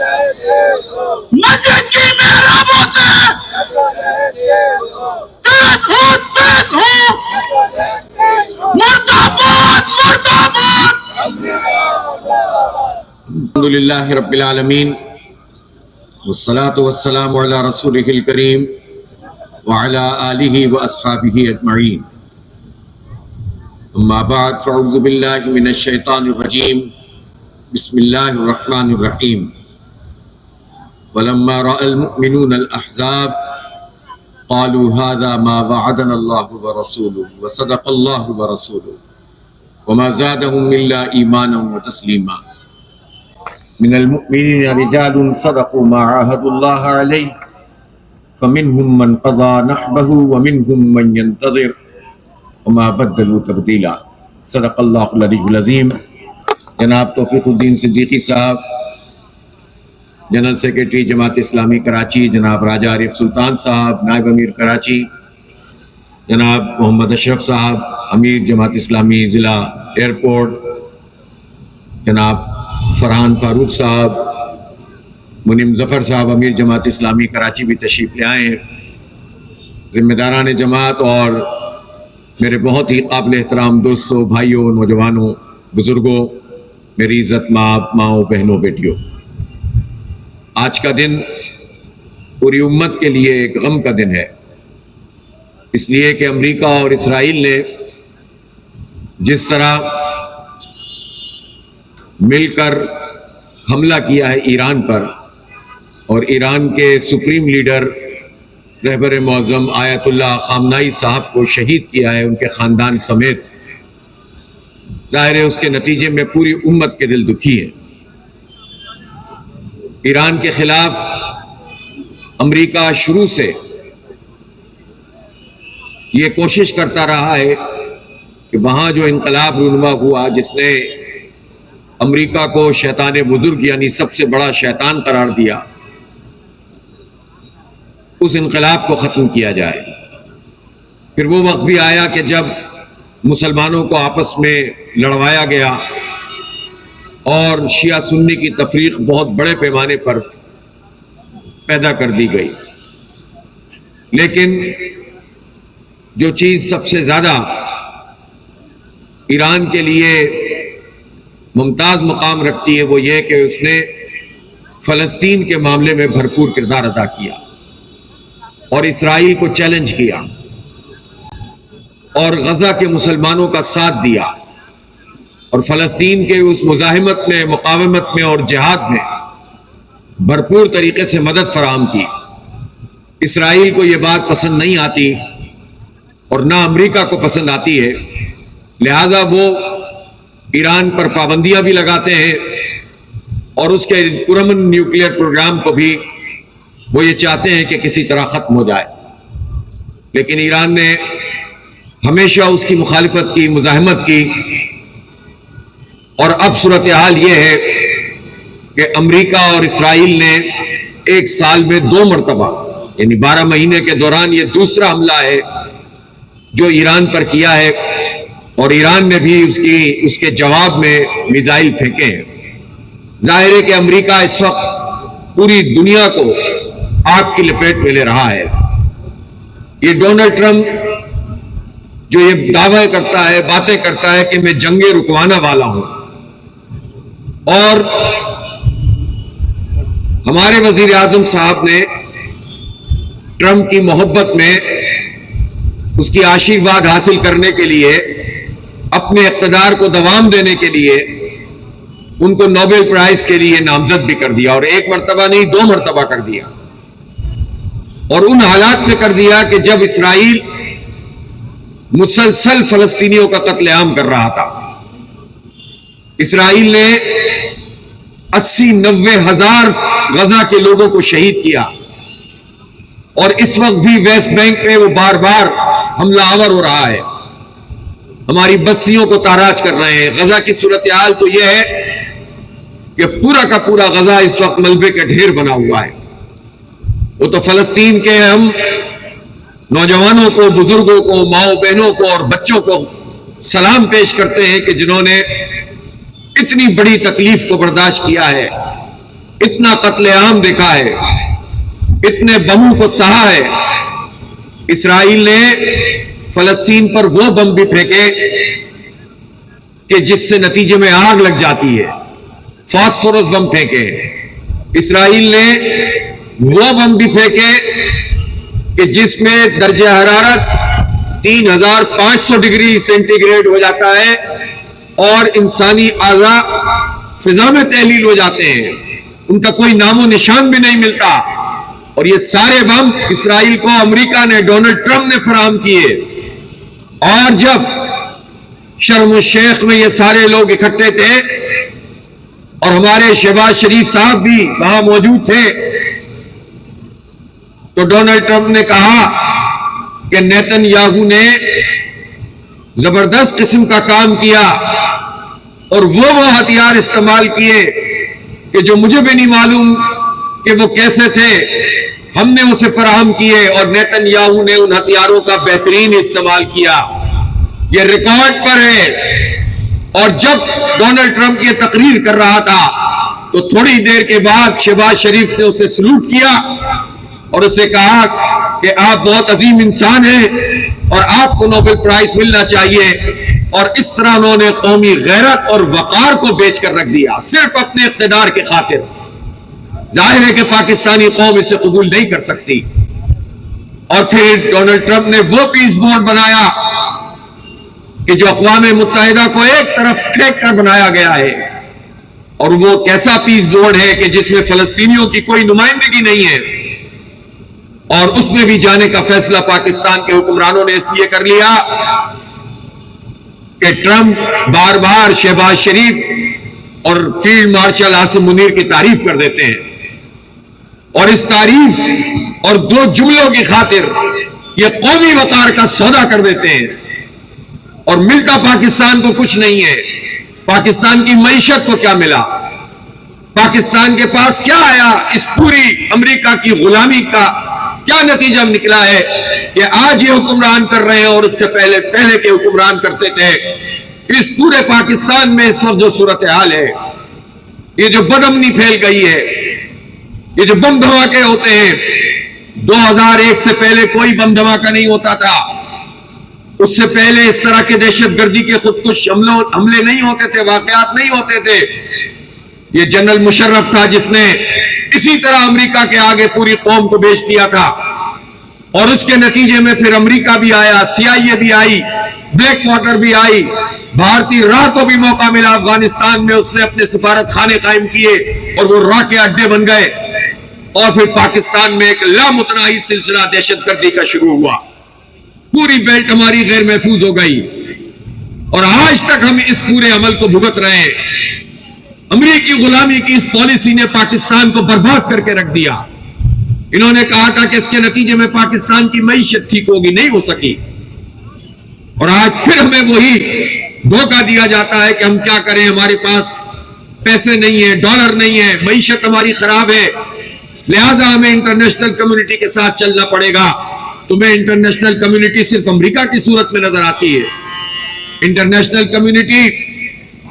مسجد کی محرابوں سے تیز ہو مرداباد مرداباد. الحمدللہ رب العالمین والصلاة والسلام علی رسولہ الکریم وعلی آلہ واصحابہ اجمعین. اما بعد فاعوذ باللہ من الشیطان الرجیم. بسم اللہ الرحمن الرحیم. ولما رأى المؤمنون الأحزاب قالوا هذا ما وعدنا الله ورسوله وصدق الله ورسوله وما زادهم إلا إيمانا وتسليما. من المؤمنين رجال صدقوا ما عاهدوا الله عليه فمنهم من قضى نحبه ومنهم من ينتظر وما بدلوا تبديلا. صدق اللہ العلی العظیم. جناب توفیق الدین صدیقی صاحب جنرل سیکریٹری جماعت اسلامی کراچی، جناب راجہ عارف سلطان صاحب نائب امیر کراچی، جناب محمد اشرف صاحب امیر جماعت اسلامی ضلع ایئرپورٹ، جناب فرحان فاروق صاحب، منیم ظفر صاحب امیر جماعت اسلامی کراچی بھی تشریف لے آئے ہیں، ذمہ داران جماعت اور میرے بہت ہی قابل احترام دوستوں، بھائیوں، نوجوانوں، بزرگوں، میری عزت ماؤں، بہنوں، بیٹیوں. آج کا دن پوری امت کے لیے ایک غم کا دن ہے، اس لیے کہ امریکہ اور اسرائیل نے جس طرح مل کر حملہ کیا ہے ایران پر، اور ایران کے سپریم لیڈر رہبر معظم آیت اللہ خامنائی صاحب کو شہید کیا ہے ان کے خاندان سمیت، ظاہر ہے اس کے نتیجے میں پوری امت کے دل دکھی ہیں. ایران کے خلاف امریکہ شروع سے یہ کوشش کرتا رہا ہے کہ وہاں جو انقلاب رونما ہوا جس نے امریکہ کو شیطان بزرگ یعنی سب سے بڑا شیطان قرار دیا، اس انقلاب کو ختم کیا جائے. پھر وہ وقت بھی آیا کہ جب مسلمانوں کو آپس میں لڑوایا گیا اور شیعہ سنی کی تفریق بہت بڑے پیمانے پر پیدا کر دی گئی. لیکن جو چیز سب سے زیادہ ایران کے لیے ممتاز مقام رکھتی ہے وہ یہ کہ اس نے فلسطین کے معاملے میں بھرپور کردار ادا کیا اور اسرائیل کو چیلنج کیا اور غزہ کے مسلمانوں کا ساتھ دیا اور فلسطین کے اس مزاحمت میں، مقاومت میں اور جہاد میں بھرپور طریقے سے مدد فراہم کی. اسرائیل کو یہ بات پسند نہیں آتی اور نہ امریکہ کو پسند آتی ہے، لہذا وہ ایران پر پابندیاں بھی لگاتے ہیں اور اس کے پرامن نیوکلیئر پروگرام کو بھی وہ یہ چاہتے ہیں کہ کسی طرح ختم ہو جائے. لیکن ایران نے ہمیشہ اس کی مخالفت کی، مزاحمت کی، اور اب صورتحال یہ ہے کہ امریکہ اور اسرائیل نے ایک سال میں 2 مرتبہ یعنی 12 مہینے کے دوران یہ دوسرا حملہ ہے جو ایران پر کیا ہے، اور ایران نے بھی اس کے جواب میں میزائل پھینکے ہیں. ظاہر ہے کہ امریکہ اس وقت پوری دنیا کو آگ کی لپیٹ میں لے رہا ہے. یہ ڈونلڈ ٹرمپ جو یہ دعویٰ کرتا ہے، باتیں کرتا ہے کہ میں جنگیں رکوانا والا ہوں، اور ہمارے وزیر اعظم صاحب نے ٹرمپ کی محبت میں اس کی آشیرواد حاصل کرنے کے لیے، اپنے اقتدار کو دوام دینے کے لیے ان کو نوبل پرائز کے لیے نامزد بھی کر دیا، اور 1 مرتبہ نہیں 2 مرتبہ کر دیا. اور ان حالات میں کر دیا کہ جب اسرائیل مسلسل فلسطینیوں کا قتل عام کر رہا تھا. اسرائیل نے 80-90 ہزار غزہ کے لوگوں کو شہید کیا، اور اس وقت بھی ویسٹ بینک میں وہ بار بار حملہ آور ہو رہا ہے، ہماری بستیوں کو تاراج کر رہے ہیں. غزہ کی صورتحال تو یہ ہے کہ پورا کا پورا غزہ اس وقت ملبے کا ڈھیر بنا ہوا ہے. وہ تو فلسطین کے ہم نوجوانوں کو، بزرگوں کو، ماؤں بہنوں کو اور بچوں کو سلام پیش کرتے ہیں کہ جنہوں نے اتنی بڑی تکلیف کو برداشت کیا ہے اتنا قتل عام دیکھا ہے، اتنے بموں کو سہا ہے۔ اسرائیل نے فلسطین پر وہ بم بھی پھینکے کہ جس سے نتیجے میں آگ لگ جاتی ہے، فاسفورس بم پھینکے۔ اسرائیل نے وہ بم بھی پھینکے کہ جس میں درجہ حرارت 3500 ڈگری سینٹی گریڈ ہو جاتا ہے اور انسانی اعضاء فضا میں تحلیل ہو جاتے ہیں، ان کا کوئی نام و نشان بھی نہیں ملتا۔ اور یہ سارے بم اسرائیل کو امریکہ نے، ڈونلڈ ٹرمپ نے فراہم کیے۔ اور جب شرم الشیخ میں یہ سارے لوگ اکٹھے تھے اور ہمارے شہباز شریف صاحب بھی وہاں موجود تھے، تو ڈونلڈ ٹرمپ نے کہا کہ نیتن یاہو نے زبردست قسم کا کام کیا اور وہ ہتھیار استعمال کیے کہ جو مجھے بھی نہیں معلوم کہ وہ کیسے تھے، ہم نے اسے فراہم کیے اور نیتن یاہو نے ان ہتھیاروں کا بہترین استعمال کیا۔ یہ ریکارڈ پر ہے۔ اور جب ڈونلڈ ٹرمپ یہ تقریر کر رہا تھا تو تھوڑی دیر کے بعد شہباز شریف نے اسے سلوٹ کیا اور اسے کہا کہ آپ بہت عظیم انسان ہیں اور آپ کو نوبل پرائز ملنا چاہیے۔ اور اس طرح انہوں نے قومی غیرت اور وقار کو بیچ کر رکھ دیا صرف اپنے اقتدار کے خاطر۔ ظاہر ہے کہ پاکستانی قوم اسے قبول نہیں کر سکتی۔ اور پھر ڈونلڈ ٹرمپ نے وہ پیس بورڈ بنایا کہ جو اقوام متحدہ کو ایک طرف پھینک کر بنایا گیا ہے، اور وہ کیسا پیس بورڈ ہے کہ جس میں فلسطینیوں کی کوئی نمائندگی نہیں ہے۔ اور اس میں بھی جانے کا فیصلہ پاکستان کے حکمرانوں نے اس لیے کر لیا کہ ٹرمپ بار بار شہباز شریف اور فیلڈ مارشل عاصم منیر کی تعریف کر دیتے ہیں، اور اس تعریف اور دو جملوں کی خاطر یہ قومی وقار کا سودا کر دیتے ہیں، اور ملتا پاکستان کو کچھ نہیں ہے۔ پاکستان کی معیشت کو کیا ملا؟ پاکستان کے پاس کیا آیا؟ اس پوری امریکہ کی غلامی کا کیا نتیجہ نکلا ہے کہ آج یہ حکمران کر رہے ہیں اور اس سے پہلے کے حکمران کرتے تھے۔ اس پورے پاکستان میں اس وقت جو صورتحال ہے، یہ جو بدامنی پھیل گئی ہے، یہ جو بم دھماکے ہوتے ہیں، 2001 سے پہلے کوئی بم دھماکہ نہیں ہوتا تھا، اس سے پہلے اس طرح کے دہشت گردی کے خودکش حملے نہیں ہوتے تھے، واقعات نہیں ہوتے تھے۔ یہ جنرل مشرف تھا جس نے اسی طرح امریکہ کے آگے پوری قوم کو بیچ دیا تھا، اور اس کے نتیجے میں پھر امریکہ بھی آیا، CIA بھی آئی، بلیک واٹر بھی آئی، بھارتی راہ کو بھی موقع ملا افغانستان میں، اس نے اپنے سفارت خانے قائم کیے اور وہ راہ کے اڈے بن گئے، اور پھر پاکستان میں ایک لامتناہی سلسلہ دہشت گردی کا شروع ہوا۔ پوری بیلٹ ہماری غیر محفوظ ہو گئی، اور آج تک ہم اس پورے عمل کو بھگت رہے ہیں۔ امریکی غلامی کی اس پالیسی نے پاکستان کو برباد کر کے رکھ دیا۔ انہوں نے کہا تھا کہ اس کے نتیجے میں پاکستان کی معیشت ٹھیک ہوگی، نہیں ہو سکی، اور آج پھر ہمیں وہی دھوکہ دیا جاتا ہے کہ ہم کیا کریں، ہمارے پاس پیسے نہیں ہیں، ڈالر نہیں ہے، معیشت ہماری خراب ہے، لہذا ہمیں انٹرنیشنل کمیونٹی کے ساتھ چلنا پڑے گا۔ تمہیں انٹرنیشنل کمیونٹی صرف امریکہ کی صورت میں نظر آتی ہے۔ انٹرنیشنل کمیونٹی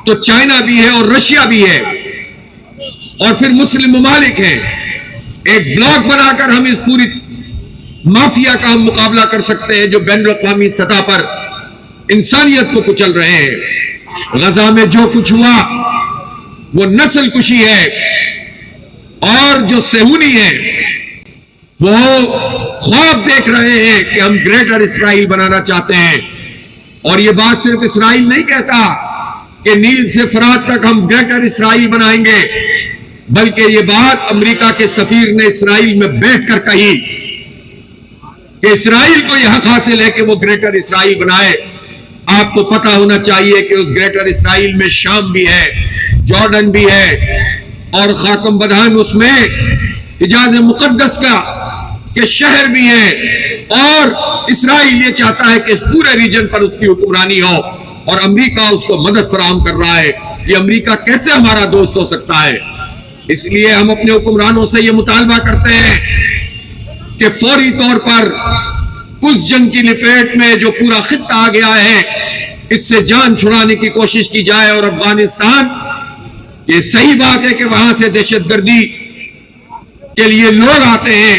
تو چائنا بھی ہے اور رشیا بھی ہے، اور پھر مسلم ممالک ہیں۔ ایک بلاک بنا کر ہم اس پوری مافیا کا ہم مقابلہ کر سکتے ہیں جو بین الاقوامی سطح پر انسانیت کو کچل رہے ہیں۔ غزہ میں جو کچھ ہوا وہ نسل کشی ہے، اور جو صہیونی ہے وہ خواب دیکھ رہے ہیں کہ ہم گریٹر اسرائیل بنانا چاہتے ہیں۔ اور یہ بات صرف اسرائیل نہیں کہتا کہ نیل سے فرات تک ہم گریٹر اسرائیل بنائیں گے، بلکہ یہ بات امریکہ کے سفیر نے اسرائیل میں بیٹھ کر کہی کہ اسرائیل کو یہ حق حاصل ہے کہ وہ گریٹر اسرائیل بنائے۔ آپ کو پتا ہونا چاہیے کہ اس گریٹر اسرائیل میں شام بھی ہے، جارڈن بھی ہے، اور خاکم بدہن اس میں حجاز مقدس کا کہ شہر بھی ہے، اور اسرائیل یہ چاہتا ہے کہ اس پورے ریجن پر اس کی حکمرانی ہو، اور امریکہ اس کو مدد فراہم کر رہا ہے۔ یہ امریکہ کیسے ہمارا دوست ہو سکتا ہے؟ اس لیے ہم اپنے حکمرانوں سے یہ مطالبہ کرتے ہیں کہ فوری طور پر اس جنگ کی لپیٹ میں جو پورا خطہ آ گیا ہے، اس سے جان چھڑانے کی کوشش کی جائے، اور افغانستان یہ صحیح بات ہے کہ وہاں سے دہشت گردی کے لیے لوگ آتے ہیں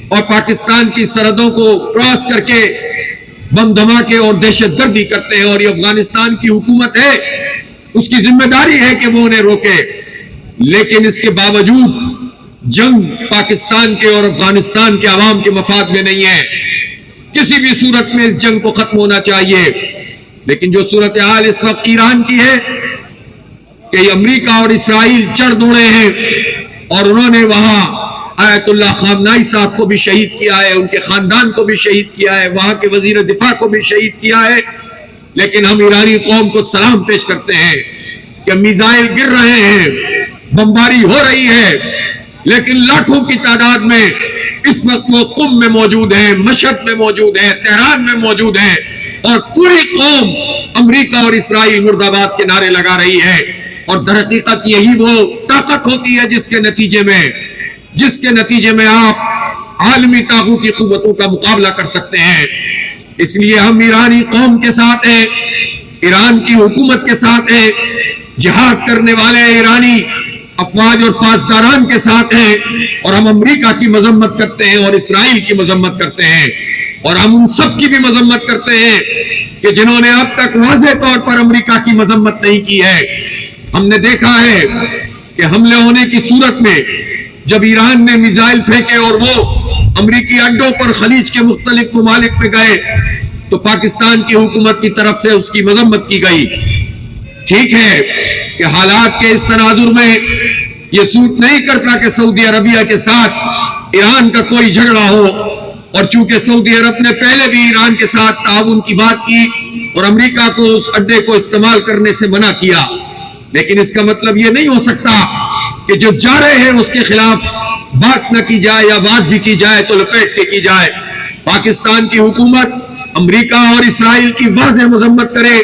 اور پاکستان کی سرحدوں کو کراس کر کے بم دھماکے اور دہشت گردی کرتے ہیں، اور یہ افغانستان کی حکومت ہے، اس کی ذمہ داری ہے کہ وہ انہیں روکے. لیکن اس کے باوجود جنگ پاکستان کے اور افغانستان کے عوام کے مفاد میں نہیں ہے. کسی بھی صورت میں اس جنگ کو ختم ہونا چاہیے. لیکن جو صورتحال اس وقت ایران کی ہے کہ امریکہ اور اسرائیل چڑھ دوڑے ہیں، اور انہوں نے وہاں آیت اللہ خامنائی صاحب کو بھی شہید کیا ہے، ان کے خاندان کو بھی شہید کیا ہے، وہاں کے وزیر دفاع کو بھی شہید کیا ہے. لیکن ہم ایرانی قوم کو سلام پیش کرتے ہیں کہ میزائل گر رہے ہیں، بمباری ہو رہی ہے، لیکن لاکھوں کی تعداد میں اس وقت وہ قم میں موجود ہیں، مشہد میں موجود ہیں، تہران میں موجود ہیں، اور پوری قوم امریکہ اور اسرائیل مرد آباد کے نعرے لگا رہی ہے. اور در حقیقت یہی وہ طاقت ہوتی ہے جس کے نتیجے میں آپ عالمی طاغوتی قوتوں کا مقابلہ کر سکتے ہیں. اس لیے ہم ایرانی قوم کے ساتھ ہیں، ایران کی حکومت کے ساتھ ہیں، جہاد کرنے والے ایرانی افواج اور پاسداران کے ساتھ ہیں، اور ہم امریکہ کی مذمت کرتے ہیں اور اسرائیل کی مذمت کرتے ہیں، اور ہم ان سب کی بھی مذمت کرتے ہیں کہ جنہوں نے اب تک واضح طور پر امریکہ کی مذمت نہیں کی ہے. ہم نے دیکھا ہے کہ حملے ہونے کی صورت میں جب ایران نے میزائل پھینکے اور وہ امریکی اڈوں پر خلیج کے مختلف ممالک میں گئے تو پاکستان کی حکومت کی طرف سے اس کی مذمت کی گئی. ٹھیک ہے کہ حالات کے اس تناظر میں یہ سوٹ نہیں کرتا کہ سعودی عربیہ کے ساتھ ایران کا کوئی جھگڑا ہو، اور چونکہ سعودی عرب نے پہلے بھی ایران کے ساتھ تعاون کی بات کی اور امریکہ کو اس اڈے کو استعمال کرنے سے منع کیا، لیکن اس کا مطلب یہ نہیں ہو سکتا کہ جو جا رہے ہیں اس کے خلاف بات نہ کی جائے، یا بات بھی کی جائے تو لپیٹ کے کی جائے. پاکستان کی حکومت امریکہ اور اسرائیل کی واضح مذمت کرے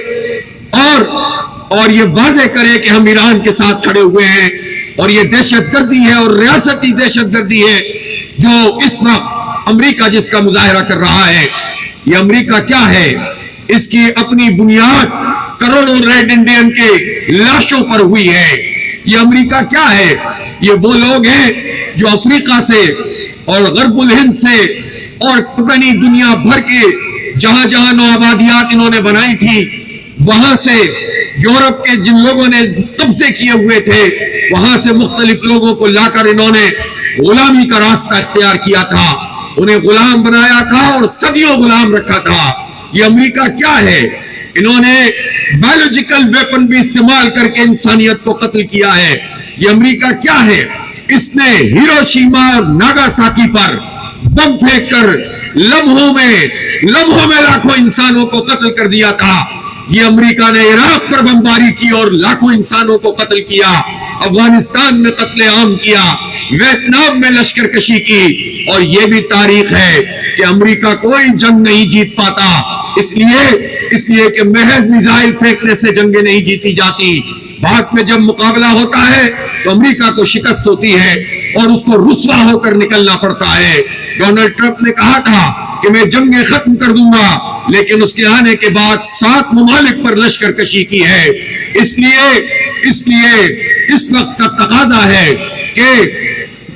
اور یہ واضح کرے کہ ہم ایران کے ساتھ کھڑے ہوئے ہیں، اور یہ دہشت گردی ہے اور ریاستی دہشت گردی ہے جو اس وقت امریکہ جس کا مظاہرہ کر رہا ہے. یہ امریکہ کیا ہے؟ اس کی اپنی بنیاد کروڑوں ریڈ انڈین کے لاشوں پر ہوئی ہے. یہ امریکہ کیا ہے؟ یہ وہ لوگ ہیں جو افریقہ سے اور غرب الہند سے اور پوری دنیا بھر کے جہاں جہاں نو آبادیات انہوں نے بنائی تھی، وہاں سے یورپ کے جن لوگوں نے قبضے کیے ہوئے تھے وہاں سے مختلف لوگوں کو لا کر انہوں نے غلامی کا راستہ اختیار کیا تھا، انہیں غلام بنایا تھا اور صدیوں غلام رکھا تھا. یہ امریکہ کیا ہے؟ انہوں نے بایولوجیکل ویپن بھی استعمال کر کے انسانیت کو قتل کیا ہے. یہ امریکہ کیا ہے؟ اس نے ہیروشیما اور ناگاساکی پر بم پھینک کر لمحوں میں لاکھوں انسانوں کو قتل کر دیا تھا. یہ امریکہ نے عراق پر بمباری کی اور لاکھوں انسانوں کو قتل کیا، افغانستان میں قتل عام کیا، ویتنام میں لشکر کشی کی، اور یہ بھی تاریخ ہے کہ امریکہ کوئی جنگ نہیں جیت پاتا، اس لیے کہ محض میزائل پھینکنے سے جنگیں نہیں جیتی جاتی. بعد میں جب مقابلہ ہوتا ہے تو امریکہ کو شکست ہوتی ہے اور اس کو رسوا ہو کر نکلنا پڑتا ہے. ڈونلڈ ٹرمپ نے کہا تھا کہ میں جنگیں ختم کر دوں گا، لیکن اس کے آنے کے بعد 7 ممالک پر لشکر کشی کی ہے. اس لیے اس وقت کا تقاضا ہے کہ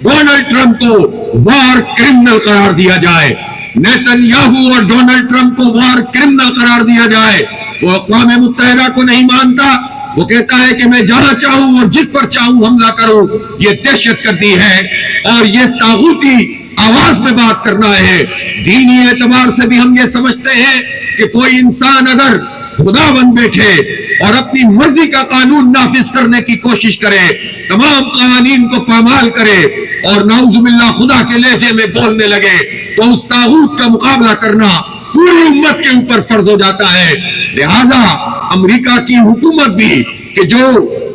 ڈونلڈ ٹرمپ کو وار کرمنل قرار دیا جائے، نیتن یاہو اور ڈونلڈ ٹرمپ کو وار کرمنل قرار دیا جائے. وہ اقوام متحدہ کو نہیں مانتا، وہ کہتا ہے کہ میں جہاں چاہوں اور جس پر چاہوں حملہ کروں. یہ دہشت گردی ہے اور یہ طاغوتی آواز میں بات کرنا ہے. دینی اعتبار سے بھی ہم یہ سمجھتے ہیں کہ کوئی انسان اگر خدا بن بیٹھے اور اپنی مرضی کا قانون نافذ کرنے کی کوشش کرے، تمام قوانین کو پامال کرے اور نعوذ باللہ خدا کے لہجے میں بولنے لگے، تو اس طاغوت کا مقابلہ کرنا پوری امت کے اوپر فرض ہو جاتا ہے. لہذا امریکہ کی حکومت بھی کہ جو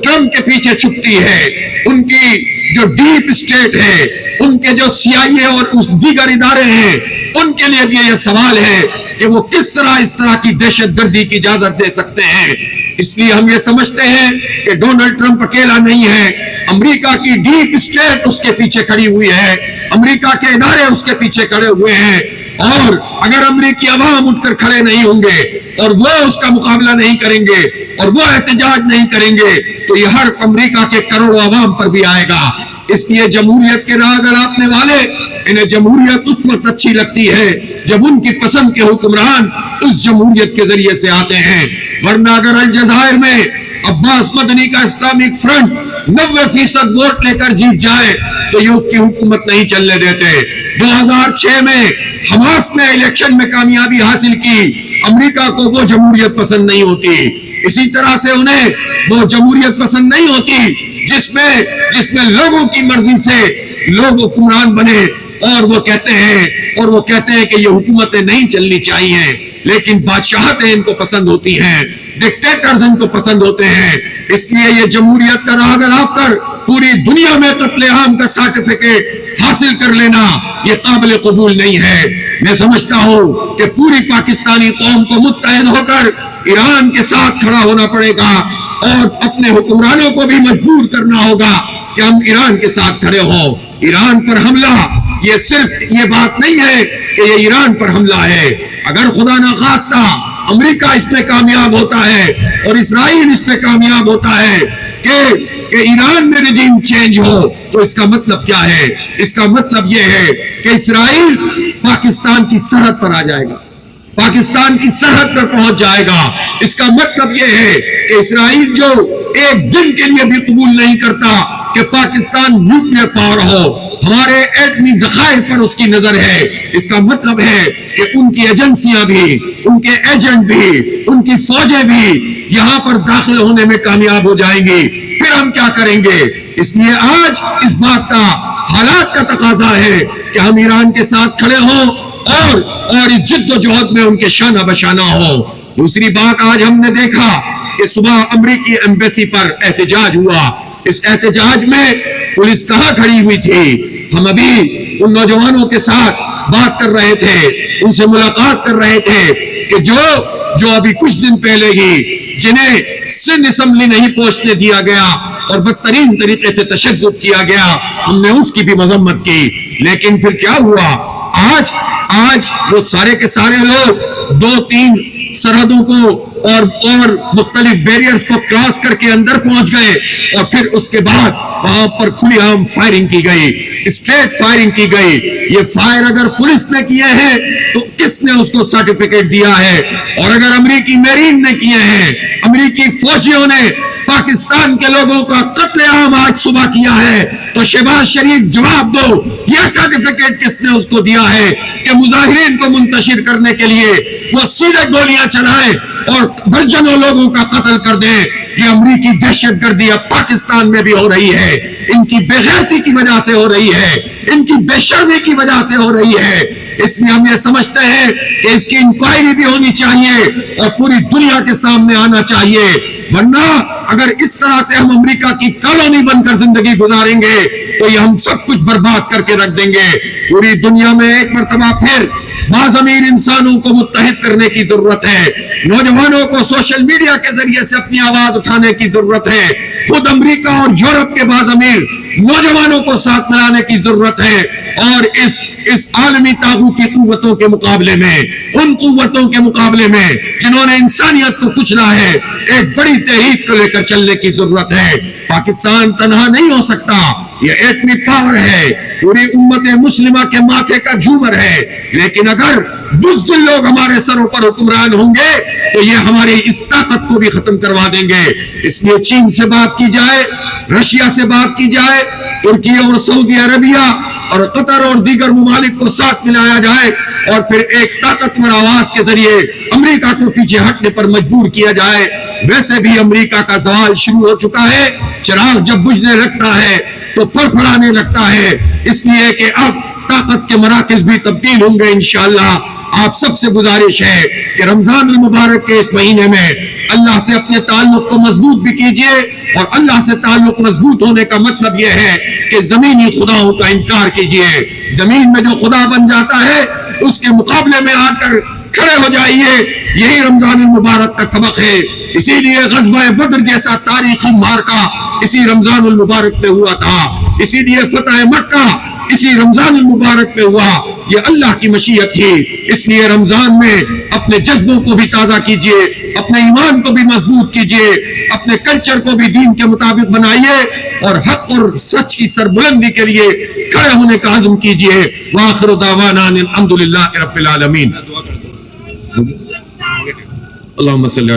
ٹرمپ کے پیچھے چھپتی ہے، ان کی جو ڈیپ اسٹیٹ ہے، ان کے جو CIA اور اس دیگر ادارے ہیں، ان کے لیے بھی یہ سوال ہے کہ وہ کس طرح اس طرح کی دہشت گردی کی اجازت دے سکتے ہیں. اس لیے ہم یہ سمجھتے ہیں کہ ڈونلڈ ٹرمپ اکیلا نہیں ہے، امریکہ کی ڈیپ اسٹیٹ اس کے پیچھے کھڑی ہوئی ہے، امریکہ کے ادارے اس کے پیچھے کھڑے ہوئے ہیں، اور اگر امریکی عوام اٹھ کر کھڑے نہیں ہوں گے اور وہ اس کا مقابلہ نہیں کریں گے اور وہ احتجاج نہیں کریں گے تو یہ حرف امریکہ کے کروڑوں عوام پر بھی آئے گا. اس لیے جمہوریت کے راہ اگلاپنے والے انہیں جمہوریت اس وقت اچھی لگتی ہے جب ان کی پسند کے حکمران اس جمہوریت کے ذریعے سے آتے ہیں. ورنہ اگر الجزائر میں عباس مدنی کا اسلامک فرنٹ 90% ووٹ لے کر جیت جائے تو یہ اس کی حکومت نہیں چلنے دیتے. 2006 میں حماس نے الیکشن میں کامیابی حاصل کی. امریکہ کو وہ جمہوریت پسند نہیں ہوتی. اسی طرح سے انہیں وہ جمہوریت پسند نہیں ہوتی جس میں لوگوں کی مرضی سے لوگ حکمران بنے اور وہ کہتے ہیں کہ یہ حکومتیں نہیں چلنی چاہیے. لیکن بادشاہتیں ان کو پسند ہوتی ہیں, ڈکٹیٹرز ان کو پسند ہوتے ہیں. اس لیے یہ جمہوریت کا راہ اگلاپ کر پوری دنیا میں قتل عام کا سرٹیفکیٹ حاصل کر لینا یہ قابل قبول نہیں ہے. میں سمجھتا ہوں کہ پوری پاکستانی قوم کو متحد ہو کر ایران کے ساتھ کھڑا ہونا پڑے گا اور اپنے حکمرانوں کو بھی مجبور کرنا ہوگا کہ ہم ایران کے ساتھ کھڑے ہوں. ایران پر حملہ یہ صرف یہ بات نہیں ہے کہ یہ ایران پر حملہ ہے. اگر خدا نخواستہ امریکہ اس میں کامیاب ہوتا ہے اور اسرائیل اس میں کامیاب ہوتا ہے کہ ایران میں رجیم چینج ہو تو اس کا مطلب کیا ہے؟ اس کا مطلب یہ ہے کہ اسرائیل پاکستان کی سرحد پر آ جائے گا, پاکستان کی سرحد پر پہنچ جائے گا. اس کا مطلب یہ ہے کہ اسرائیل جو ایک دن کے لیے بھی قبول نہیں کرتا کہ پاکستان نیوکلیئر پاور ہو, ہمارے ایٹمی ذخائر پر اس کی نظر ہے. اس کا مطلب ہے کہ ان کی ایجنسیاں بھی, ان کے ایجنٹ بھی, ان کی فوجیں بھی یہاں پر داخل ہونے میں کامیاب ہو جائیں گی. پھر ہم کیا کریں گے؟ اس لیے آج اس بات کا حالات کا تقاضا ہے کہ ہم ایران کے ساتھ کھڑے ہوں اور اس جد و جہد میں ان کے شانہ بشانہ ہوں. دوسری بات, آج ہم نے دیکھا کہ صبح امریکی ایمبیسی پر احتجاج ہوا. اس احتجاج میں پولیس کہاں کھڑی ہوئی تھی؟ ہم ابھی ان نوجوانوں کے ساتھ بات کر رہے تھے, ان سے ملاقات کر رہے تھے کہ جو ابھی کچھ دن پہلے ہی جنہیں سندھ اسمبلی نہیں پہنچنے دیا گیا اور بدترین طریقے سے تشدد کیا گیا, ہم نے اس کی بھی مذمت کی. لیکن پھر کیا ہوا؟ آج وہ سارے کے سارے لوگ 2-3 سرحدوں کو اور مختلف بیریئرز کو کراس کر کے اندر پہنچ گئے اور پھر اس کے بعد وہاں پر کھلی عام فائرنگ کی گئی, اسٹریٹ فائرنگ کی گئی. یہ فائر اگر پولیس نے کیے ہیں تو کس نے اس کو سرٹیفکیٹ دیا ہے؟ اور اگر امریکی میرین نے کیے ہیں, امریکی فوجیوں نے پاکستان کے لوگوں کا قتل عام آج صبح کیا ہے تو شہباز شریف جواب دو, یہ سرٹیفکیٹ کس نے اس کو دیا ہے کہ مظاہرین کو منتشر کرنے کے لیے وہ سیدھے گولیاں چلائیں اور درجنوں لوگوں کا قتل کر دیں؟ یہ امریکی دہشت گردی اب پاکستان میں بھی ہو رہی ہے. ان کی بے غیرتی کی وجہ سے ہو رہی ہے, ان کی بے شرمی کی وجہ سے ہو رہی ہے. اس لیے ہم یہ سمجھتے ہیں کہ اس کی انکوائری بھی ہونی چاہیے اور پوری دنیا کے سامنے آنا چاہیے. ورنہ اگر اس طرح سے ہم امریکہ کی کالونی بن کر زندگی گزاریں گے تو یہ ہم سب کچھ برباد کر کے رکھ دیں گے. پوری دنیا میں ایک مرتبہ پھر باضمیر انسانوں کو متحد کرنے کی ضرورت ہے. نوجوانوں کو سوشل میڈیا کے ذریعے سے اپنی آواز اٹھانے کی ضرورت ہے. خود امریکہ اور یورپ کے باضمیر نوجوانوں کو ساتھ ملانے کی ضرورت ہے اور اس عالمی طاغوتی قوتوں کے مقابلے میں, ان قوتوں کے مقابلے میں جنہوں نے انسانیت کو کچلا ہے, ایک بڑی تحریک کو لے کر چلنے کی ضرورت ہے. پاکستان تنہا نہیں ہو سکتا, یہ ایٹمی پاور ہے, پوری امت مسلمہ کے ماتھے کا جھومر ہے. لیکن اگر بزدل لوگ ہمارے سروں پر حکمران ہوں گے تو یہ ہماری اس طاقت کو بھی ختم کروا دیں گے. اس لیے چین سے بات کی جائے, رشیا سے بات کی جائے, ترکی اور سعودی عربیہ اور قطر اور دیگر ممالک کو ساتھ ملایا جائے اور پھر ایک طاقتور آواز کے ذریعے امریکہ کو پیچھے ہٹنے پر مجبور کیا جائے. ویسے بھی امریکہ کا زوال شروع ہو چکا ہے. چراغ جب بجھنے لگتا ہے تو پھڑپھڑانے لگتا ہے. اس لیے کہ اب طاقت کے مراکز بھی تبدیل ہوں گے انشاءاللہ. آپ سب سے گزارش ہے کہ رمضان المبارک کے اس مہینے میں اللہ سے اپنے تعلق کو مضبوط بھی کیجئے اور اللہ سے تعلق مضبوط ہونے کا مطلب یہ ہے کہ زمینی خداؤں کا انکار کیجئے. زمین میں جو خدا بن جاتا ہے اس کے مقابلے میں آ کر کھڑے ہو جائیے. یہی رمضان المبارک کا سبق ہے. اسی لیے غزوہ بدر جیسا تاریخی معرکہ اسی رمضان المبارک میں ہوا تھا. اسی لیے فتح مکہ اسی رمضان المبارک میں ہوا. یہ اللہ کی مشیت تھی. اس لیے رمضان میں اپنے جذبوں کو بھی تازہ کیجئے, اپنے ایمان کو بھی مضبوط کیجئے, اپنے کلچر کو بھی دین کے مطابق بنائیے اور حق اور سچ کی سربلندی کے لیے کھڑے ہونے کا عزم کیجئے. وآخر دعوانا ان الحمد للہ رب العالمین. اللہم صلی علی